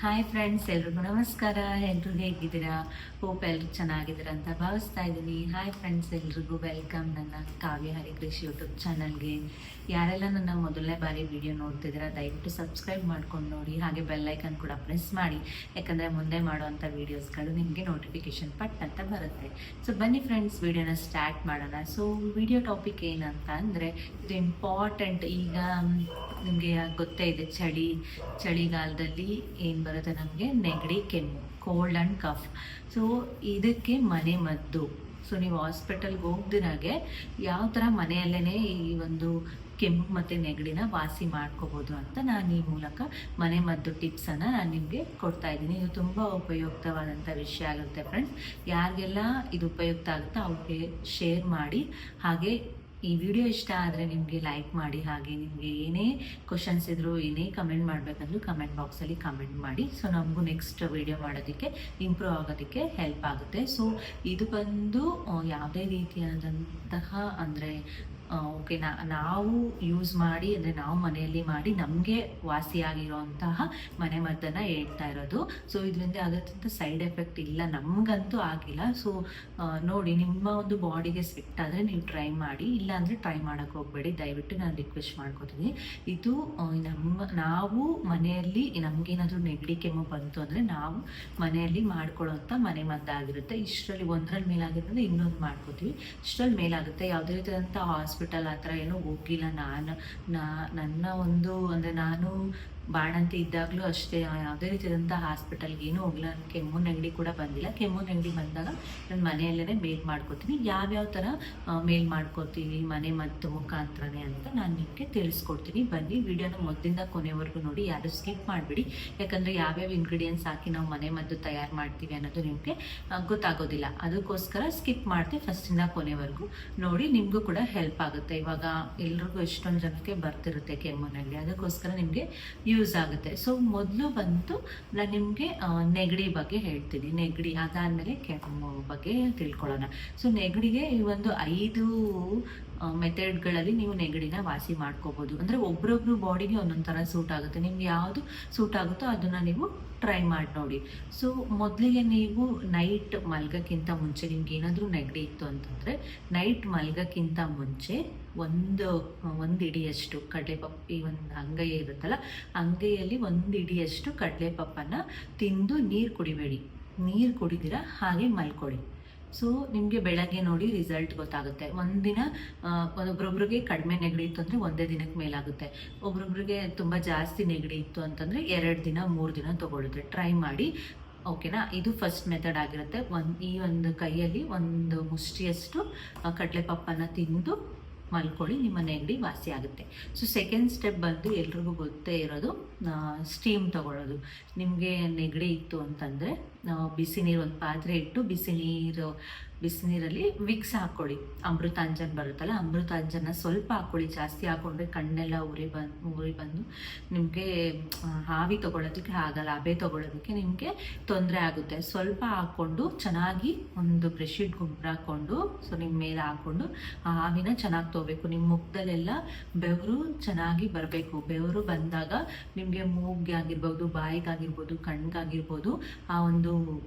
Hi friends, ಎಲ್ರಿಗೂ ನಮಸ್ಕಾರ. ಎಲ್ಲರೂ ಹೇಗಿದ್ದೀರಾ? ಹೋಪ್ ಎಲ್ಲರೂ ಚೆನ್ನಾಗಿದ್ದೀರಾ ಅಂತ ಭಾವಿಸ್ತಾ ಇದ್ದೀನಿ. ಹಾಯ್ ಫ್ರೆಂಡ್ಸ್, ಎಲ್ರಿಗೂ ವೆಲ್ಕಮ್ ನನ್ನ ಕಾವ್ಯ ಹರಿಕೃಷಿ ಯೂಟ್ಯೂಬ್ ಚಾನಲ್ಗೆ. ಯಾರೆಲ್ಲ ನನ್ನ ಮೊದಲನೇ ಬಾರಿ ವಿಡಿಯೋ ನೋಡ್ತಿದ್ದೀರಾ ದಯವಿಟ್ಟು ಸಬ್ಸ್ಕ್ರೈಬ್ ಮಾಡ್ಕೊಂಡು ನೋಡಿ, ಹಾಗೆ ಬೆಲ್ಲೈಕನ್ ಕೂಡ ಪ್ರೆಸ್ ಮಾಡಿ, ಯಾಕಂದರೆ ಮುಂದೆ ಮಾಡುವಂಥ ವೀಡಿಯೋಸ್ಗಳು ನಿಮಗೆ ನೋಟಿಫಿಕೇಶನ್ ಪಟ್ ಅಂತ ಬರುತ್ತೆ. ಸೊ ಬನ್ನಿ ಫ್ರೆಂಡ್ಸ್, ವಿಡಿಯೋನ ಸ್ಟಾರ್ಟ್ ಮಾಡೋಣ. ಸೊ ವಿಡಿಯೋ ಟಾಪಿಕ್ ಏನಂತ ಅಂದರೆ, ಇದು ಇಂಪಾರ್ಟೆಂಟ್. ಈಗ ನಿಮಗೆ ಗೊತ್ತೇ ಇದೆ, ಚಳಿಗಾಲದಲ್ಲಿ ಏನು ಬರುತ್ತೆ ನಮಗೆ, ನೆಗಡಿ, ಕೆಮ್ಮು, ಕೋಲ್ಡ್ ಆ್ಯಂಡ್ ಕಫ್. ಸೊ ಇದಕ್ಕೆ ಮನೆ ಮದ್ದು. ಸೊ ನೀವು ಹಾಸ್ಪಿಟಲ್ಗೆ ಹೋಗ್ದಿರಾಗೆ ಯಾವ ಥರ ಮನೆಯಲ್ಲೇ ಈ ಒಂದು ಕೆಮ್ಮು ಮತ್ತು ನೆಗಡಿನ ವಾಸಿ ಮಾಡ್ಕೋಬೋದು ಅಂತ ನಾನು ಈ ಮೂಲಕ ಮನೆ ಮದ್ದು ಟಿಪ್ಸನ್ನು ನಾನು ನಿಮಗೆ ಕೊಡ್ತಾ ಇದ್ದೀನಿ. ಇದು ತುಂಬ ಉಪಯುಕ್ತವಾದಂಥ ವಿಷಯ ಆಗುತ್ತೆ ಫ್ರೆಂಡ್ಸ್. ಯಾರಿಗೆಲ್ಲ ಇದು ಉಪಯುಕ್ತ ಆಗುತ್ತೋ ಅವ್ರಿಗೆ ಶೇರ್ ಮಾಡಿ. ಹಾಗೆ ಈ ವಿಡಿಯೋ ಇಷ್ಟ ಆದರೆ ನಿಮಗೆ ಲೈಕ್ ಮಾಡಿ. ಹಾಗೆ ನಿಮಗೆ ಏನೇ ಕ್ವಶನ್ಸ್ ಇದ್ದರೂ, ಏನೇ ಕಮೆಂಟ್ ಮಾಡಬೇಕಂದ್ರೂ ಕಮೆಂಟ್ ಬಾಕ್ಸಲ್ಲಿ ಕಮೆಂಟ್ ಮಾಡಿ. ಸೊ ನಮಗೂ ನೆಕ್ಸ್ಟ್ ವಿಡಿಯೋ ಮಾಡೋದಕ್ಕೆ, ಇಂಪ್ರೂವ್ ಆಗೋದಕ್ಕೆ ಹೆಲ್ಪ್ ಆಗುತ್ತೆ. ಸೊ ಇದು ಬಂದು ಯಾವುದೇ ರೀತಿಯಾದಂತಹ ಅಂದರೆ ಓಕೆ, ನಾವು ಯೂಸ್ ಮಾಡಿ, ಅಂದರೆ ನಾವು ಮನೆಯಲ್ಲಿ ಮಾಡಿ ನಮಗೆ ವಾಸಿಯಾಗಿರೋಂತಹ ಮನೆ ಮದ್ದನ್ನು ಹೇಳ್ತಾ ಇರೋದು. ಸೊ ಇದರಿಂದ ಆಗತ್ತಂಥ ಸೈಡ್ ಎಫೆಕ್ಟ್ ಇಲ್ಲ, ನಮಗಂತೂ ಆಗಿಲ್ಲ. ಸೊ ನೋಡಿ, ನಿಮ್ಮ ಒಂದು ಬಾಡಿಗೆ ಸೆಟ್ ಆದರೆ ನೀವು ಟ್ರೈ ಮಾಡಿ, ಇಲ್ಲಾಂದರೆ ಟ್ರೈ ಮಾಡೋಕ್ಕೆ ಹೋಗಬೇಡಿ, ದಯವಿಟ್ಟು ನಾನು ರಿಕ್ವೆಸ್ಟ್ ಮಾಡ್ಕೋತೀನಿ. ಇದು ನಾವು ಮನೆಯಲ್ಲಿ ನಮಗೇನಾದರೂ ನೆಗಡಿ ಕೆಮ್ಮು ಬಂತು ಅಂದರೆ ನಾವು ಮನೆಯಲ್ಲಿ ಮಾಡ್ಕೊಳ್ಳೋಂಥ ಮನೆ ಮದ್ದಾಗಿರುತ್ತೆ. ಇಷ್ಟರಲ್ಲಿ ಒಂದರಲ್ಲಿ ಮೇಲಾಗಿರ್ತದೆ, ಇನ್ನೊಂದು ಮಾಡ್ಕೋತೀವಿ, ಇಷ್ಟರಲ್ಲಿ ಮೇಲಾಗುತ್ತೆ. ಯಾವುದೇ ರೀತಿಯಾದಂಥ ಹಾಸ್ಪಿಟಲ್ ಆ ಥರ ಏನೂ ಹೋಗಿಲ್ಲ ನನ್ನ ಒಂದು ಅಂದರೆ ನಾನು ಬಾಣಂತಿ ಇದ್ದಾಗಲೂ ಅಷ್ಟೇ ಯಾವುದೇ ರೀತಿಯಾದಂಥ ಹಾಸ್ಪಿಟಲ್ಗೆ ಏನೂ ಹೋಗಿಲ್ಲ. ನನ್ನ ಕೆಮ್ಮು ನೆಗಡಿ ಕೂಡ ಬಂದಿಲ್ಲ. ಕೆಮ್ಮು ನೆಗಡಿ ಬಂದಾಗ ನಾನು ಮನೆಯಲ್ಲೇ ಮೇಲ್ ಮಾಡ್ಕೋತೀನಿ. ಯಾವ್ಯಾವ ಥರ ಮೇಲ್ ಮಾಡ್ಕೋತೀವಿ ಮನೆ ಮತ್ತು ಮುಖಾಂತರನೇ ಅಂತ ನಾನು ನಿಮಗೆ ತಿಳಿಸ್ಕೊಡ್ತೀನಿ. ಬನ್ನಿ, ವಿಡಿಯೋನ ಮೊದಲಿಂದ ಕೊನೆವರೆಗೂ ನೋಡಿ, ಯಾರು ಸ್ಕಿಪ್ ಮಾಡಿಬಿಡಿ. ಯಾಕಂದರೆ ಯಾವ್ಯಾವ ಇಂಗ್ರೀಡಿಯೆಂಟ್ಸ್ ಹಾಕಿ ನಾವು ಮನೆ ಮದ್ದು ತಯಾರು ಮಾಡ್ತೀವಿ ಅನ್ನೋದು ನಿಮಗೆ ಗೊತ್ತಾಗೋದಿಲ್ಲ. ಅದಕ್ಕೋಸ್ಕರ ಸ್ಕಿಪ್ ಮಾಡ್ತೀವಿ. ಫಸ್ಟಿಂದ ಕೊನೆವರೆಗೂ ನೋಡಿ, ನಿಮಗೂ ಕೂಡ ಹೆಲ್ಪ್ ಆಗುತ್ತೆ. ಇವಾಗ ಎಲ್ರಿಗೂ ಎಷ್ಟೊಂದು ಜನಕ್ಕೆ ಬರ್ತಿರುತ್ತೆ ಕೆಮ್ಮು ನೆಗಡಿ, ಅದಕ್ಕೋಸ್ಕರ ನಿಮಗೆ ಯೂಸ್ ಆಗುತ್ತೆ. ಸೊ ಮೊದಲು ಬಂತು ನಾನು ನಿಮಗೆ ನೆಗಡಿ ಬಗ್ಗೆ ಹೇಳ್ತೀನಿ. ನೆಗಡಿ ಅದಾದಮೇಲೆ ಕೆಮ್ಮು ಬಗ್ಗೆ ತಿಳ್ಕೊಳ್ಳೋಣ. ಸೊ ನೆಗಡಿಗೆ ಈ ಒಂದು 5 ಮೆಥಡ್ಗಳಲ್ಲಿ ನೀವು ನೆಗಡಿನ ವಾಸಿ ಮಾಡ್ಕೋಬೋದು. ಅಂದರೆ ಒಬ್ರೊಬ್ರು ಬಾಡಿಗೆ ಒಂದೊಂದು ಥರ ಸೂಟ್ ಆಗುತ್ತೆ. ನಿಮ್ಗೆ ಯಾವುದು ಸೂಟ್ ಆಗುತ್ತೋ ಅದನ್ನು ನೀವು ಟ್ರೈ ಮಾಡಿ ನೋಡಿ. ಸೊ ಮೊದಲಿಗೆ ನೀವು ನೈಟ್ ಮಲ್ಗೋಕ್ಕಿಂತ ಮುಂಚೆ, ನಿಮ್ಗೆ ಏನಾದರೂ ನೆಗಡಿ ಇತ್ತು ಅಂತಂದರೆ ನೈಟ್ ಮಲ್ಗೋಕ್ಕಿಂತ ಮುಂಚೆ ಒಂದು ಇಡಿಯಷ್ಟು ಕಡಲೆಪಪ್ಪು, ಈ ಒಂದು ಅಂಗೈ ಇರುತ್ತಲ್ಲ, ಅಂಗೈಯಲ್ಲಿ 1 ಇಡಿಯಷ್ಟು ಕಡಲೆಪಪ್ಪನ್ನು ತಿಂದು ನೀರು ಕುಡಿಬೇಡಿ. ನೀರು ಕುಡಿದಿರ ಹಾಗೆ ಮಲ್ಕೊಳ್ಳಿ. ಸೊ ನಿಮಗೆ ಬೆಳಗ್ಗೆ ನೋಡಿ ರಿಸಲ್ಟ್ ಗೊತ್ತಾಗುತ್ತೆ. ಒಂದಿನ ಒಬ್ಬೊಬ್ರಿಗೆ ಕಡಿಮೆ ನೆಗಡಿ ಇತ್ತು ಅಂದರೆ ಒಂದೇ ದಿನಕ್ಕೆ ಮೇಲಾಗುತ್ತೆ. ಒಬ್ರೊಬ್ರಿಗೆ ತುಂಬ ಜಾಸ್ತಿ ನೆಗಡಿ ಇತ್ತು ಅಂತಂದರೆ 2 ದಿನ 3 ದಿನ ತೊಗೊಳುತ್ತೆ. ಟ್ರೈ ಮಾಡಿ, ಓಕೆನಾ? ಇದು ಫಸ್ಟ್ ಮೆಥಡ್ ಆಗಿರುತ್ತೆ. ಈ ಒಂದು ಕೈಯಲ್ಲಿ 1 ಮುಷ್ಟಿಯಷ್ಟು ಕಡಲೆಪಪ್ಪನ್ನು ತಿಂದು ಮಲ್ಕೊಳ್ಳಿ, ನಿಮ್ಮ ನೆಗಡಿ ವಾಸಿ ಆಗುತ್ತೆ. ಸೊ ಸೆಕೆಂಡ್ ಸ್ಟೆಪ್ ಬಂದು ಎಲ್ರಿಗೂ ಗೊತ್ತೇ ಇರೋದು, ಸ್ಟೀಮ್ ತಗೊಳ್ಳೋದು. ನಿಮಗೆ ನೆಗಡಿ ಇತ್ತು ಅಂತಂದರೆ ಬಿಸಿ ನೀರು, ಒಂದು ಪಾತ್ರೆ ಇಟ್ಟು ಬಿಸಿನೀರಲ್ಲಿ ವಿಕ್ಸ್ ಹಾಕ್ಕೊಳ್ಳಿ. ಅಮೃತಾಂಜನ್ ಬರುತ್ತಲ್ಲ, ಅಮೃತಾಂಜನ ಸ್ವಲ್ಪ ಹಾಕ್ಕೊಳ್ಳಿ. ಜಾಸ್ತಿ ಹಾಕ್ಕೊಂಡ್ರೆ ಕಣ್ಣೆಲ್ಲ ಉರಿ ಬಂದು ನಿಮಗೆ ಆವಿ ತೊಗೊಳೋದಕ್ಕೆ ಆಗಲ್ಲ, ಹಬೆ ತೊಗೊಳೋದಕ್ಕೆ ನಿಮಗೆ ತೊಂದರೆ ಆಗುತ್ತೆ. ಸ್ವಲ್ಪ ಹಾಕ್ಕೊಂಡು ಚೆನ್ನಾಗಿ ಒಂದು ಬ್ರಷಿಟ್ ಗುಂಡ್ರ ಹಾಕ್ಕೊಂಡು, ಸೊ ನಿಮ್ಮ ಮೇಲೆ ಹಾಕ್ಕೊಂಡು ಆ ಆವಿನ ಚೆನ್ನಾಗಿ ತೊಗೋಬೇಕು. ನಿಮ್ಮ ಮುಖದಲ್ಲೆಲ್ಲ ಬೆವರು ಚೆನ್ನಾಗಿ ಬರಬೇಕು. ಬೆವರು ಬಂದಾಗ ನಿಮಗೆ ಮೂಗಿಗೆ ಆಗಿರ್ಬೋದು, ಬಾಯಿಗಾಗಿರ್ಬೋದು, ಕಣ್ಗಾಗಿರ್ಬೋದು ಆ ಒಂದು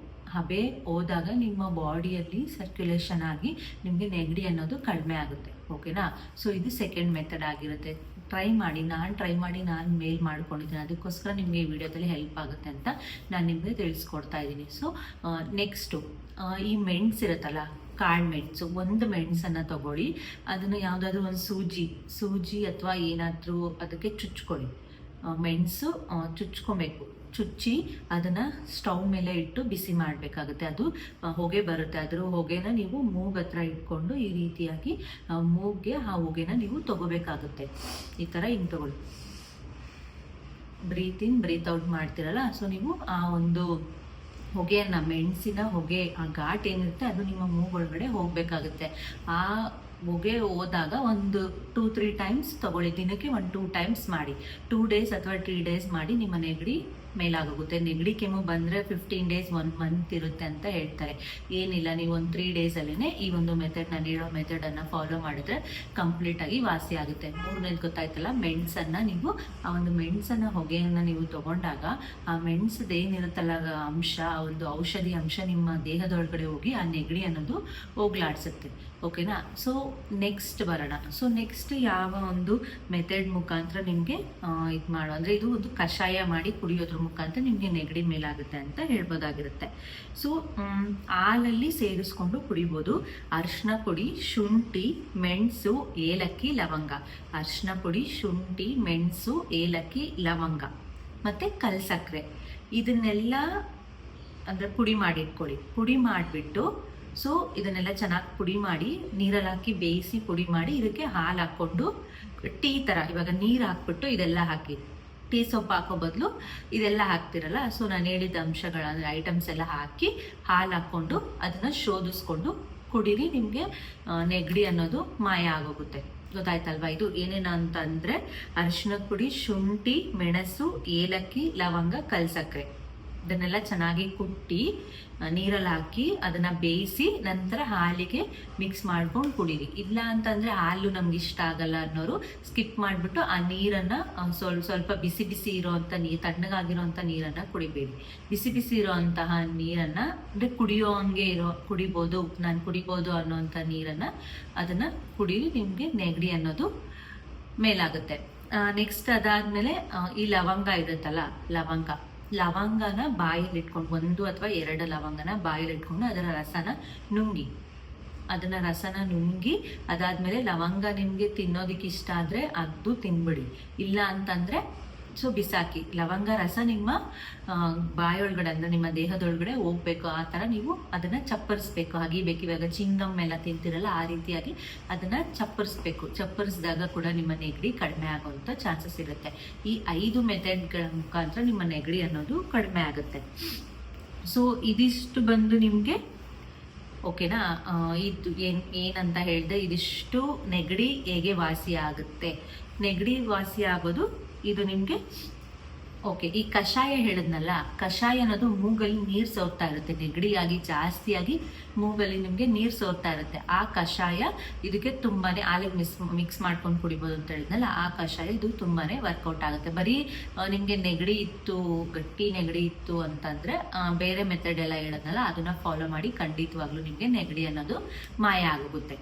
ಹಬೆ ಹೋದಾಗ ನಿಮ್ಮ ಬಾಡಿಯಲ್ಲಿ ಸರ್ಕ್ಯುಲೇಷನ್ ಆಗಿ ನಿಮಗೆ ನೆಗಡಿ ಅನ್ನೋದು ಕಡಿಮೆ ಆಗುತ್ತೆ. ಓಕೆನಾ? ಸೊ ಇದು ಸೆಕೆಂಡ್ ಮೆಥಡ್ ಆಗಿರುತ್ತೆ. ಟ್ರೈ ಮಾಡಿ. ನಾನು ಮೇಲ್ ಮಾಡ್ಕೊಂಡಿದ್ದೀನಿ, ಅದಕ್ಕೋಸ್ಕರ ನಿಮಗೆ ಈ ವಿಡಿಯೋದಲ್ಲಿ ಹೆಲ್ಪ್ ಆಗುತ್ತೆ ಅಂತ ನಾನು ನಿಮಗೆ ತಿಳಿಸ್ಕೊಡ್ತಾ ಇದ್ದೀನಿ. ಸೊ ನೆಕ್ಸ್ಟು ಈ ಮೆಣಸಿರುತ್ತಲ್ಲ, ಕಾಳು ಮೆಣಸು, 1 ಮೆಣಸನ್ನು ತಗೊಳ್ಳಿ. ಅದನ್ನು ಯಾವುದಾದ್ರೂ ಒಂದು ಸೂಜಿ ಅಥವಾ ಏನಾದರೂ ಅದಕ್ಕೆ ಚುಚ್ಕೊಳ್ಳಿ. ಮೆಣಸು ಚುಚ್ಕೊಬೇಕು. ಚುಚ್ಚಿ ಅದನ್ನು ಸ್ಟವ್ ಮೇಲೆ ಇಟ್ಟು ಬಿಸಿ ಮಾಡಬೇಕಾಗುತ್ತೆ. ಅದು ಹೊಗೆ ಬರುತ್ತೆ. ಅದ್ರ ಹೊಗೆನ ನೀವು ಮೂಗು ಹತ್ರ ಇಟ್ಕೊಂಡು ಈ ರೀತಿಯಾಗಿ ಮೂಗಿಗೆ ಆ ಹೊಗೆನ ನೀವು ತಗೋಬೇಕಾಗುತ್ತೆ. ಈ ಥರ ಹಿಂಗೆ ತಗೊಳ್ಳಿ. ಬ್ರೀತ್ ಇನ್ ಬ್ರೀತ್ ಔಟ್ ಮಾಡ್ತಿರಲ್ಲ, ಸೊ ನೀವು ಆ ಒಂದು ಹೊಗೆಯನ್ನು, ಮೆಣಸಿನ ಹೊಗೆ, ಆ ಘಾಟ್ ಏನಿರುತ್ತೆ ಅದು ನಿಮ್ಮ ಮೂಗೊಳಗಡೆ ಹೋಗಬೇಕಾಗುತ್ತೆ. ಆ ಹೊಗೆ ಹೋದಾಗ ಒಂದು 2-3 ಟೈಮ್ಸ್ ತೊಗೊಳ್ಳಿ. ದಿನಕ್ಕೆ 1-2 ಟೈಮ್ಸ್ ಮಾಡಿ. 2 ಡೇಸ್ ಅಥವಾ 3 ಡೇಸ್ ಮಾಡಿ, ನಿಮ್ಮ ನೆಗಡಿ ಮೇಲಾಗೋಗುತ್ತೆ. ನೆಗಡಿ ಕೆಮ್ಮು ಬಂದರೆ 15 ಡೇಸ್ 1 ಮಂತ್ ಇರುತ್ತೆ ಅಂತ ಹೇಳ್ತಾರೆ. ಏನಿಲ್ಲ, ನೀವು ಒಂದು 3 ಡೇಸಲ್ಲೇ ಈ ಒಂದು ಮೆಥಡ್, ನಾನು ಹೇಳೋ ಮೆಥಡನ್ನು ಫಾಲೋ ಮಾಡಿದ್ರೆ ಕಂಪ್ಲೀಟಾಗಿ ವಾಸಿ ಆಗುತ್ತೆ. ಮೂರನೇದು ಗೊತ್ತಾಯ್ತಲ್ಲ, ಮೆಣಸನ್ನು ನೀವು ಆ ಒಂದು ಮೆಣಸನ್ನು ಹೊಗೆಯನ್ನು ನೀವು ತೊಗೊಂಡಾಗ ಆ ಮೆಣಸದು ಏನಿರುತ್ತಲ್ಲ ಅಂಶ, ಆ ಒಂದು ಔಷಧಿ ಅಂಶ ನಿಮ್ಮ ದೇಹದೊಳಗಡೆ ಹೋಗಿ ಆ ನೆಗಡಿ ಅನ್ನೋದು ಹೋಗ್ಲಾಡ್ಸುತ್ತೆ. ಓಕೆನಾ? ಸೊ ನೆಕ್ಸ್ಟ್ ಬರೋಣ. ಸೊ ನೆಕ್ಸ್ಟ್ ಯಾವ ಒಂದು ಮೆಥಡ್ ಮುಖಾಂತರ ನಿಮಗೆ ಇದು ಮಾಡೋ ಅಂದರೆ ಇದು ಒಂದು ಕಷಾಯ ಮಾಡಿ ಕುಡಿಯೋದ್ರ ಮುಖಾಂತರ ನಿಮಗೆ ನೆಗಡಿ ಮೇಲಾಗುತ್ತೆ ಅಂತ ಹೇಳ್ಬೋದಾಗಿರುತ್ತೆ. ಸೊ ಹಾಲಲ್ಲಿ ಸೇರಿಸ್ಕೊಂಡು ಕುಡಿಬೋದು. ಅರಿಶಿನ ಪುಡಿ, ಶುಂಠಿ, ಮೆಣಸು, ಏಲಕ್ಕಿ, ಲವಂಗ. ಅರಿಶಿನ ಪುಡಿ, ಶುಂಠಿ, ಮೆಣಸು, ಏಲಕ್ಕಿ, ಲವಂಗ ಮತ್ತು ಕಲ್ಸಕ್ಕರೆ, ಇದನ್ನೆಲ್ಲ ಅಂದರೆ ಪುಡಿ ಮಾಡಿ ಇಟ್ಕೊಳ್ಳಿ. ಪುಡಿ ಮಾಡಿಬಿಟ್ಟು ಸೊ ಇದನ್ನೆಲ್ಲ ಚೆನ್ನಾಗಿ ಪುಡಿ ಮಾಡಿ ನೀರಲ್ಲಿ ಹಾಕಿ ಬೇಯಿಸಿ ಪುಡಿ ಮಾಡಿ ಇದಕ್ಕೆ ಹಾಲು ಹಾಕ್ಕೊಂಡು ಟೀ ಥರ, ಇವಾಗ ನೀರು ಹಾಕ್ಬಿಟ್ಟು ಇದೆಲ್ಲ ಹಾಕಿ, ಟೀ ಸೊಪ್ಪು ಹಾಕೋ ಬದಲು ಇದೆಲ್ಲ ಹಾಕ್ತಿರಲ್ಲ, ಸೊ ನಾನು ಹೇಳಿದ ಅಂಶಗಳ ಅಂದರೆ ಐಟಮ್ಸ್ ಎಲ್ಲ ಹಾಕಿ ಹಾಲು ಹಾಕ್ಕೊಂಡು ಅದನ್ನು ಶೋಧಿಸ್ಕೊಂಡು ಕುಡೀರಿ. ನಿಮಗೆ ನೆಗಡಿ ಅನ್ನೋದು ಮಾಯ ಆಗೋಗುತ್ತೆ. ಗೊತ್ತಾಯ್ತಲ್ವಾ? ಇದು ಏನೇನು ಅಂತಂದರೆ ಅರಿಶಿನದ ಪುಡಿ, ಶುಂಠಿ, ಮೆಣಸು, ಏಲಕ್ಕಿ, ಲವಂಗ, ಕಲ್ಸಕ್ಕರೆ, ಇದನ್ನೆಲ್ಲ ಚೆನ್ನಾಗಿ ಕುಟ್ಟಿ ನೀರಲ್ಲಿ ಹಾಕಿ ಅದನ್ನು ಬೇಯಿಸಿ ನಂತರ ಹಾಲಿಗೆ ಮಿಕ್ಸ್ ಮಾಡ್ಕೊಂಡು ಕುಡೀರಿ. ಇಲ್ಲ ಅಂತಂದರೆ ಹಾಲು ನಮ್ಗೆ ಇಷ್ಟ ಆಗಲ್ಲ ಅನ್ನೋರು ಸ್ಕಿಪ್ ಮಾಡಿಬಿಟ್ಟು ಆ ನೀರನ್ನು ಸ್ವಲ್ಪ ಬಿಸಿ ಬಿಸಿ ಇರೋವಂಥ ನೀರು, ತಣ್ಣಗಾಗಿರೋವಂಥ ನೀರನ್ನು ಕುಡಿಬೇಡಿ. ಬಿಸಿ ಬಿಸಿ ಇರೋವಂತಹ ನೀರನ್ನು ಅಂದರೆ ಕುಡಿಬೋದು, ನಾನು ಕುಡಿಬೋದು ಅನ್ನೋವಂಥ ನೀರನ್ನು ಅದನ್ನು ಕುಡೀರಿ. ನಿಮಗೆ ನೆಗಡಿ ಅನ್ನೋದು ಮೇಲಾಗುತ್ತೆ. ನೆಕ್ಸ್ಟ್ ಅದಾದಮೇಲೆ ಈ ಲವಂಗ ಇರುತ್ತಲ್ಲ, ಲವಂಗನ ಬಾಯಲ್ಲಿ ಇಟ್ಕೊಂಡು 1 ಅಥವಾ 2 ಲವಂಗನ ಬಾಯಲ್ಲಿ ಇಟ್ಕೊಂಡು ಅದರ ರಸನ ನುಂಗಿ ಅದಾದಮೇಲೆ ಲವಂಗ ನಿಮಗೆ ತಿನ್ನೋದಕ್ಕೆ ಇಷ್ಟ ಆದರೆ ಅದು ತಿನ್ಬಿಡಿ. ಇಲ್ಲ ಅಂತಂದರೆ ಸೊ ಬಿಸಾಕಿ. ಲವಂಗ ರಸ ನಿಮ್ಮ ಬಾಯೊಳಗಡೆ ಅಂದರೆ ನಿಮ್ಮ ದೇಹದೊಳಗಡೆ ಹೋಗ್ಬೇಕು. ಆ ಥರ ನೀವು ಅದನ್ನು ಚಪ್ಪರಿಸ್ಬೇಕು, ಅಗಿಬೇಕು. ಇವಾಗ ಚಿಂಗಮ್ ಎಲ್ಲ ತಿಂತಿರಲ್ಲ, ಆ ರೀತಿಯಾಗಿ ಅದನ್ನು ಚಪ್ಪರಿಸ್ಬೇಕು. ಚಪ್ಪರಿಸಿದಾಗ ಕೂಡ ನಿಮ್ಮ ನೆಗಡಿ ಕಡಿಮೆ ಆಗೋವಂಥ ಚಾನ್ಸಸ್ ಇರುತ್ತೆ. ಈ 5 ಮೆಥಡ್ಗಳ ಮುಖಾಂತರ ನಿಮ್ಮ ನೆಗಡಿ ಅನ್ನೋದು ಕಡಿಮೆ ಆಗುತ್ತೆ. ಸೊ ಇದಿಷ್ಟು ಬಂದು ನಿಮಗೆ ಓಕೆನಾ? ಇದು ಏನಂತ ಹೇಳಿದೆ, ಇದಿಷ್ಟು ನೆಗಡಿ ಹೇಗೆ ವಾಸಿ ಆಗುತ್ತೆ. ನೆಗಡಿ ವಾಸಿ ಆಗೋದು ಇದು ನಿಮಗೆ ಓಕೆ. ಈ ಕಷಾಯ ಹೇಳಿದ್ನಲ್ಲ, ಕಷಾಯ ಅನ್ನೋದು ಮೂಗಲ್ಲಿ ನೀರು ಸೋರ್ತಾ ಇರುತ್ತೆ. ನೆಗಡಿಯಾಗಿ ಜಾಸ್ತಿಯಾಗಿ ಮೂಗಲ್ಲಿ ನಿಮಗೆ ನೀರು ಸೋರ್ತಾ ಇರುತ್ತೆ. ಆ ಕಷಾಯ ಇದಕ್ಕೆ ತುಂಬಾ ಹಾಲಿಗೆ ಮಿಕ್ಸ್ ಮಾಡ್ಕೊಂಡು ಕುಡಿಬೋದು ಅಂತ ಹೇಳಿದ್ನಲ್ಲ, ಆ ಕಷಾಯ ಇದು ತುಂಬಾ ವರ್ಕೌಟ್ ಆಗುತ್ತೆ. ಬರೀ ನಿಮಗೆ ನೆಗಡಿ ಇತ್ತು, ಗಟ್ಟಿ ನೆಗಡಿ ಇತ್ತು ಅಂತಂದರೆ ಬೇರೆ ಮೆಥಡ್ ಎಲ್ಲ ಹೇಳಿದ್ನಲ್ಲ ಅದನ್ನು ಫಾಲೋ ಮಾಡಿ ಖಂಡಿತವಾಗ್ಲೂ ನಿಮಗೆ ನೆಗಡಿ ಅನ್ನೋದು ಮಾಯ ಆಗೋಗುತ್ತೆ.